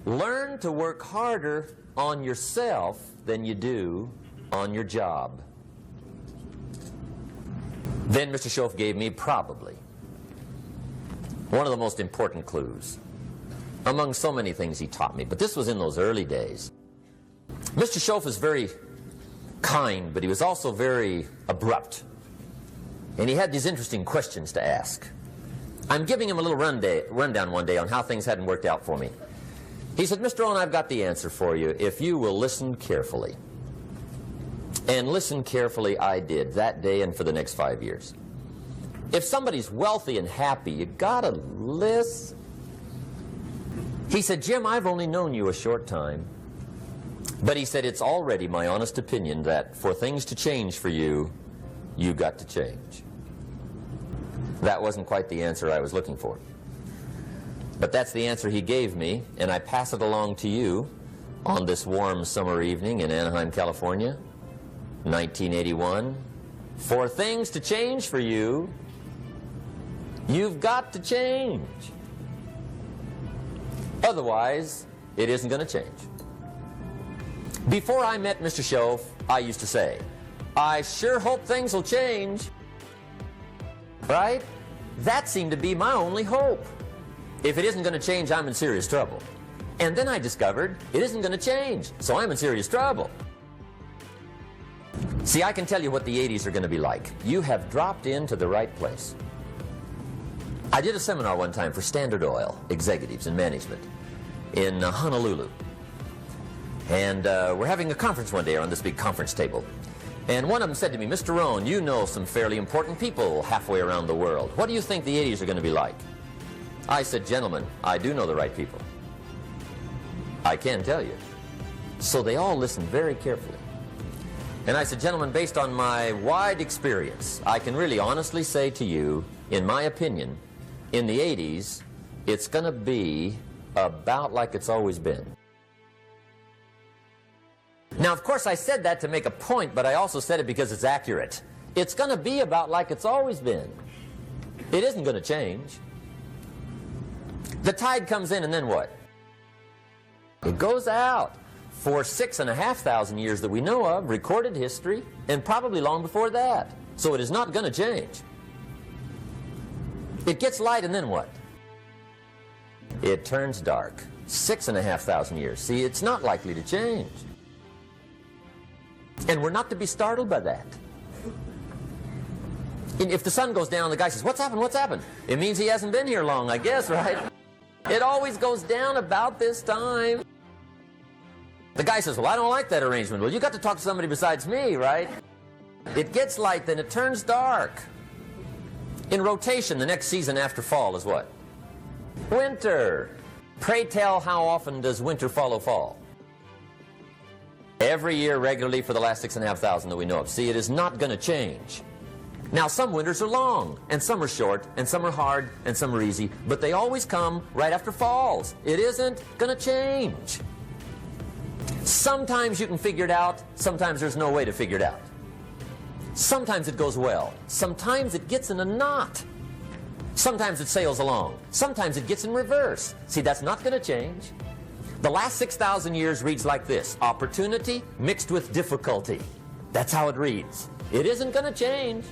Learn to work harder on yourself than you do on your job. Then Mr. Schoaf gave me probably one of the most important clues among so many things he taught me, but this was in those early days. Mr. Schoaf was very kind, but he was also very abrupt, and he had these interesting questions to ask. I'm giving him a little rundown one day on how things hadn't worked out for me. He said, Mr. Rohn, I've got the answer for you if you will listen carefully. And listen carefully I did that day and for the next 5 years. If somebody's wealthy and happy, you gotta listen. He said, Jim, I've only known you a short time, but he said, it's already my honest opinion that for things to change for you, you got to change. That wasn't quite the answer I was looking for. But that's the answer he gave me, and I pass it along to you on this warm summer evening in Anaheim, California, 1981. For things to change for you, you've got to change. Otherwise, it isn't going to change. Before I met Mr. Schoaf, I used to say, I sure hope things will change. Right? That seemed to be my only hope. If it isn't going to change, I'm in serious trouble. And then I discovered it isn't going to change, so I'm in serious trouble. See, I can tell you what the 80s are going to be like. You have dropped into the right place. I did a seminar one time for Standard Oil executives and management in Honolulu. And we're having a conference one day on this big conference table. And one of them said to me, Mr. Rohn, you know some fairly important people halfway around the world. What do you think the 80s are going to be like? I said, gentlemen, I do know the right people. I can tell you. So they all listened very carefully. And I said, gentlemen, based on my wide experience, I can really honestly say to you, in my opinion, in the 80s, it's going to be about like it's always been. Now, of course, I said that to make a point, but I also said it because it's accurate. It's going to be about like it's always been. It isn't going to change. The tide comes in, and then what? It goes out. For 6,500 years that we know of, recorded history, and probably long before that. So it is not going to change. It gets light, and then what? It turns dark. 6,500 years. See, it's not likely to change. And we're not to be startled by that. And if the sun goes down, the guy says, what's happened, what's happened? It means he hasn't been here long, I guess, right? It always goes down about this time. The guy says, well, I don't like that arrangement. Well, you got to talk to somebody besides me, right? It gets light, then it turns dark. In rotation, the next season after fall is what? Winter. Pray tell, how often does winter follow fall? Every year regularly for the last 6,500 that we know of. See, it is not going to change. Now, some winters are long, and some are short, and some are hard, and some are easy, but they always come right after falls. It isn't going to change. Sometimes you can figure it out, sometimes there's no way to figure it out. Sometimes it goes well, sometimes it gets in a knot. Sometimes it sails along, sometimes it gets in reverse. See, that's not going to change. The last 6,000 years reads like this: opportunity mixed with difficulty. That's how it reads. It isn't going to change.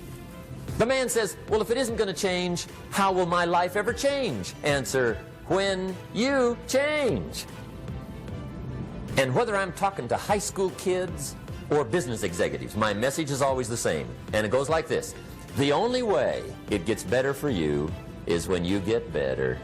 The man says, well, if it isn't going to change, how will my life ever change? Answer, when you change. And whether I'm talking to high school kids or business executives, my message is always the same. And it goes like this: the only way it gets better for you is when you get better.